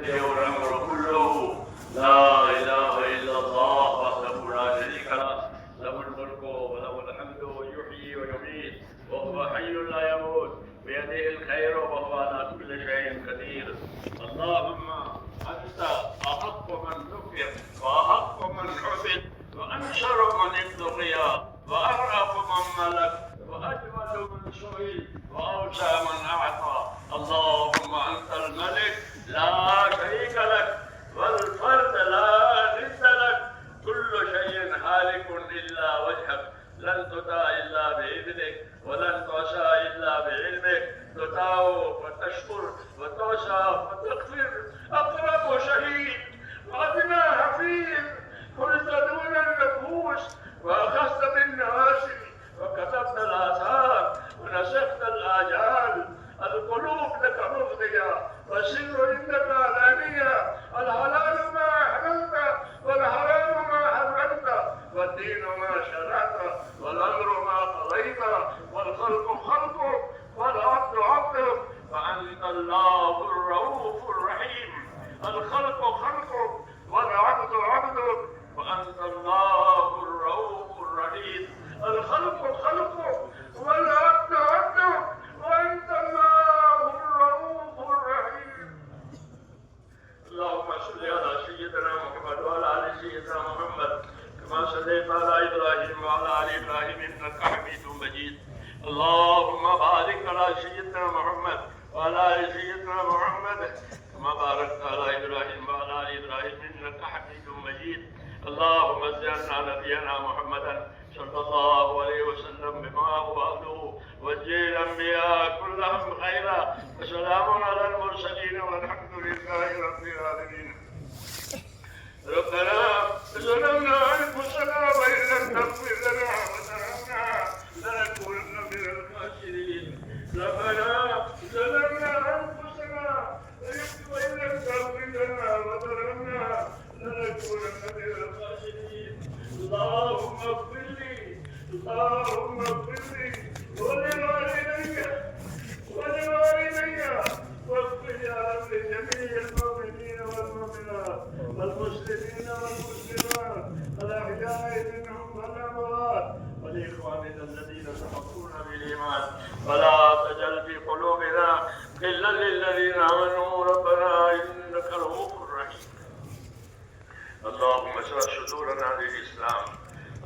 له الأمر كله لا إله إلا الله وحده لا شريك له له الملك وله الحمد يحيي ويميت وهو حي لا يموت بيده الخير وهو على كل شيء قدير. اللهم أنت أحق من ذكر وأحق من عبد وأنشر من ابتغي وأرأف من ملك وأجمل من سئل وأوسع من أعطى. اللهم أنت الملك لا شريك لك والفرد لا ند لك، كل شيء هالك إلا وجهك، لن تطاع إلا بإذنك ولن تعصى إلا بعلمك، تطاع وتشكر وتعصى وتغفر. أقرب شهيد وأدنى حفيظ، كنت دون النفوس وأخذت بالنواسي وكتبت الآثار ونسخت الآجال. القلوب لك مفضية والسر عندك علانية، الحلال ما حللت والحرام ما حرمت، والدين ما شرعت والأمر ما قضيت، والخلق خلقك والعبد عبدك، وأنت الله الرؤوف الرحيم. الخلق خلقك والعبد عبدك، وأنت الله الرؤوف الرحيم. الخلق خلقك والعبد عبدك، وأنت الله الرؤوف الرحيم. اللهم صل على سيدنا محمد وعلى آل سيدنا محمد كما صليت على إبراهيم وعلى آل إبراهيم إنك حميد مجيد. اللهم بارك على سيدنا محمد وعلى آل سيدنا محمد كما باركت على إبراهيم وعلى آل إبراهيم إنك حميد مجيد. اللهم اجعلنا نبينا محمدا صلى الله عليه وسلم بما هو أهله، واجعل الأنبياء كلهم خيرا، وسلام على المرسلين والحمد لله رب العالمين. ربنا ظلمنا أنفسنا وإن لم تغفر لنا وترحمنا لنكونن من الخاسرين. ربنا ظلمنا أنفسنا وإن لم تغفر لنا وترحمنا لنكونن من الخاسرين. اللهم اغفر لي، اللهم اغفر لي ولوالدي واغفر يا رب لجميع المؤمنين والمؤمنات والمسلمين والمسلمات الأحياء منهم والأموات، ولإخواننا الذين سبقونا بالإيمان، ولا تجعل في قلوبنا غلا للذين آمنوا ربنا إنك رؤوف رحيم. اللهم اشرح صدورنا للإسلام،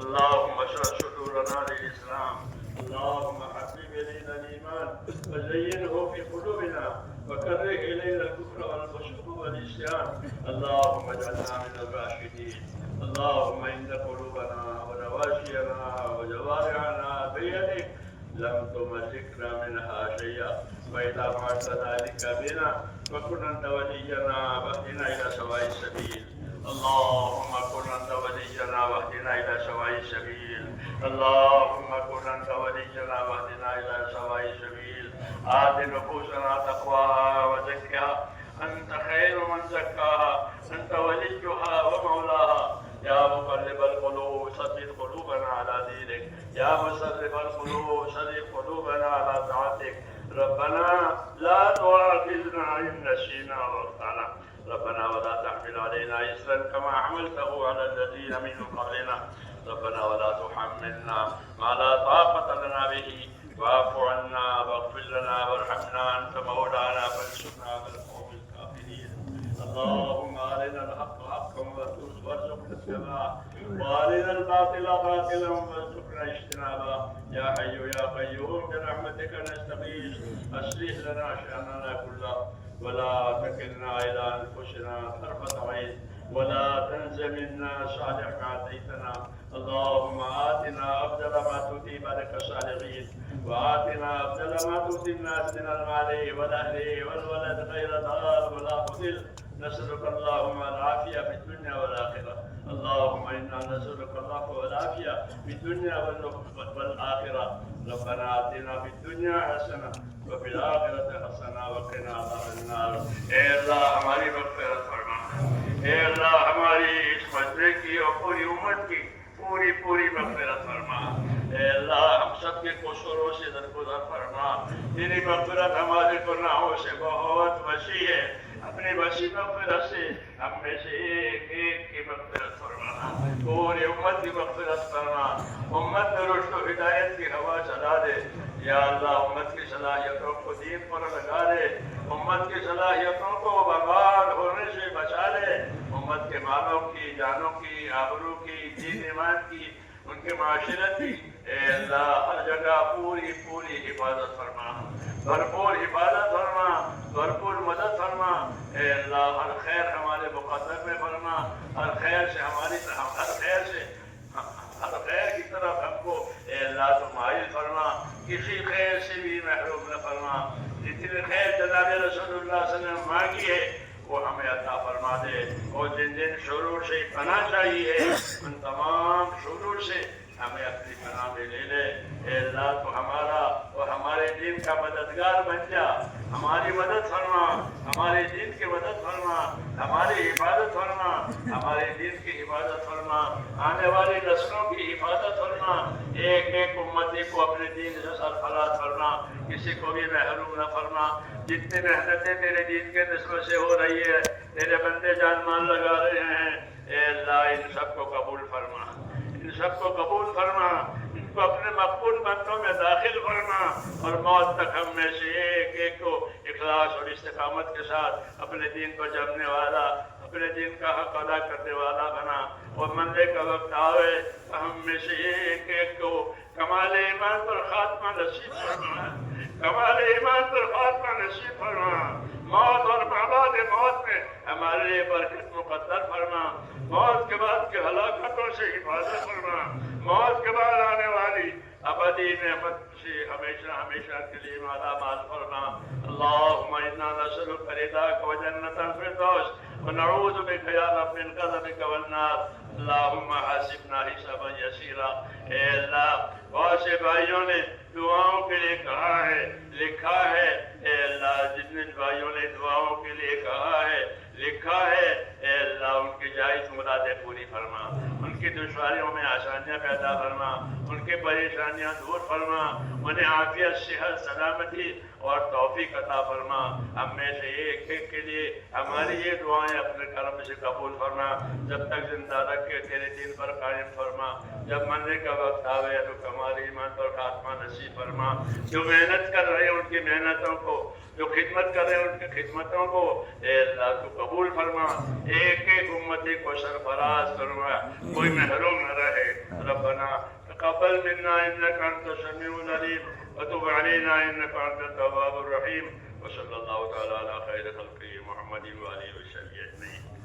اللهم اشرح صدورنا للإسلام. اللهم حبب إلينا الإيمان وزينه في قلوبنا وكره إلينا الكفر والفسوق والعصيان. اللهم اجعلنا من الراشدين. اللهم إن قلوبنا ونواسينا وجوارحنا بيدك، لم تملكنا منها شيئا، وإذا فعلت ذلك بنا فكن أنت ولينا واهدنا إلى سواء السبيل. اللهم كن أنت ولينا واهدنا إلى سواء السبيل. اللهم كن أنت ولينا واهدنا إلى سواء السبيل. آت نفوسنا تقواها وزكها، أنت خير من زكاها، أنت وليها ومولاها. يا مقلب القلوب ثبت قلوبنا على دينك، يا مصرف القلوب صرف قلوبنا على طاعتك. ربنا لا تؤاخذنا إن نسينا واخطأنا، ربنا ولا تحمل علينا إصرا كما حملته على الذين من قبلنا، ربنا ولا تحملنا ما لا طاقة لنا به، واعف عنا واغفر لنا وارحمنا، أنت مولانا فانصرنا على القوم الكافرين. اللهم أرنا الحق حقا وارزقنا اتباعه، وأرنا الباطل باطلا وارزقنا اجتنابه. يا حي يا قيوم برحمتك نستغيث، أصلح لنا شأننا كله ولا تكلنا إلى أنفسنا طرفة عين، ولا تنز منا صالح ما أتيتنا. اللهم آتنا أفضل ما تؤتي بارك الصالحين، وآتنا أفضل ما تؤتي الناس من المال والأهل والولد غير ضار ولا مضل. نسألك اللهم العافية في الدنيا والآخرة. اللهم إنا نسألك العفو والعافية في الدنيا والآخرة. ربنا آتنا في الدنيا حسنة وفي الآخرة حسنة وقنا عذاب النار. اے اللہ ہماری مغفرت فرما، اے اللہ ہماری اس مجلس کی اور پوری امت کی پوری مغفرت فرما. اے اللہ ہم سب کے قصوروں سے درگزر فرما. تیری مغفرت ہمارے گناہوں سے بہت وسیع ہے. اپنی وسیع مغفرت سے ہم میں سے ایک ایک کی مغفرت فرما، پوری امت کی مغفرت فرما، امت میں رشد و ہدایت کی ہوا چلا دے یا اللہ، امت کی صلاحیتوں کو دین پر لگا دے، امت کی صلاحیتوں کو برباد ہونے سے بچا لے، امت کے مالوں کی، جانوں کی، آبرو کی، دین ایمان کی، ان کے معاشرت کی اے اللہ ہر جگہ پوری پوری حفاظت فرما، بھرپور حفاظت فرما، بھرپور مدد فرما اے اللہ، ہر خیر ہمارے مقدر میں فرما، ہر خیر سے ہر خیر کی طرف ہم کو اے اللہ تو مائل فرما، کسی خیر سے بھی محروم نہ فرما، جتنی خیر جناب رسول اللہ صلی اللہ علیہ وسلم مانگی ہے وہ ہمیں عطا فرما دے، اور جن جن شرور سے پناہ چاہیے ان تمام شرور سے ہمیں اپنی پناہ میں لے لے اے اللہ، تو ہمارا اور ہمارے دین کا مددگار بن جا، ہماری مدد فرما، ہمارے دین کی مدد فرما، ہماری حفاظت فرما، ہمارے دین کی حفاظت فرما، آنے والی نسلوں کی حفاظت فرما، ایک ایک امتی کو اپنے دین سے سرفراز فرما، کسی کو بھی محروم نہ فرما، جتنی محنتیں تیرے دین کے نسبت سے ہو رہی ہے، تیرے بندے جان مان لگا رہے ہیں اے اللہ، ان سب کو قبول فرما، ان سب کو قبول فرما، ان کو اپنے مقبول بندوں میں داخل فرما، اور موت تک ہم میں سے ایک ایک کو اخلاص اور استقامت کے ساتھ اپنے دین کو جمنے والا، اپنے دین کا حق ادا کرنے والا بنا، اور مرنے کا وقت آئے تو ہم میں سے ایک ایک کو کمال ایمان پر خاتمہ نصیب فرما، کمال ایمان پر خاتمہ نصیب فرما، موت اور بعد موت میں ہمارے لیے برکت مقدر فرما، موت کے بعد کے ہلاکتوں سے حفاظت فرما، موت کے بعد آنے والی ابدی نعمت سے ہمیشہ ہمیشہ کے لیے مالا مال فرما۔ اللہم انا نسألک رضاک و جنت الفردوس ونعوذ بک یا رب من غضبک والنار۔ اللہم حاسبنا حسابا یسیرا۔ اے اللہ، بہت سے بھائیوں نے دعاؤں کے لیے کہا ہے، لکھا ہے، اے اللہ جن بھائیوں نے دعاؤں کے لیے کہا ہے، لکھا ہے، اے اللہ ان کی جائز مرادیں پوری فرما، ان کی دشواریوں میں آسانیاں پیدا فرما، ان کی پریشانیاں دور فرما، انہیں عافیت، صحت، سلامتی اور توفیق عطا فرما۔ ہم میں سے ایک ایک کے لیے ہماری یہ دعائیں اپنے کرم سے قبول فرما، جب تک زندہ رکھے تیرے دین پر قائم فرما، جب مرنے کا وقت آوے تو کمال ایمان پر خاتمہ نصیب فرما۔ جو محنت کر رہے ہیں ان کی محنتوں کو، جو خدمت کر رہے ہیں ان کی خدمتوں کو اے اللہ تو قبول فرما، ایک ایک امتی کو سرفراز فرما، کوئی محروم نہ رہے۔ ربنا تقبل منا انك انت السميع العليم وتب علينا انك انت التواب الرحيم، وصلى الله تعالى على خير خلقه محمد وآله وصحبه اجمعين۔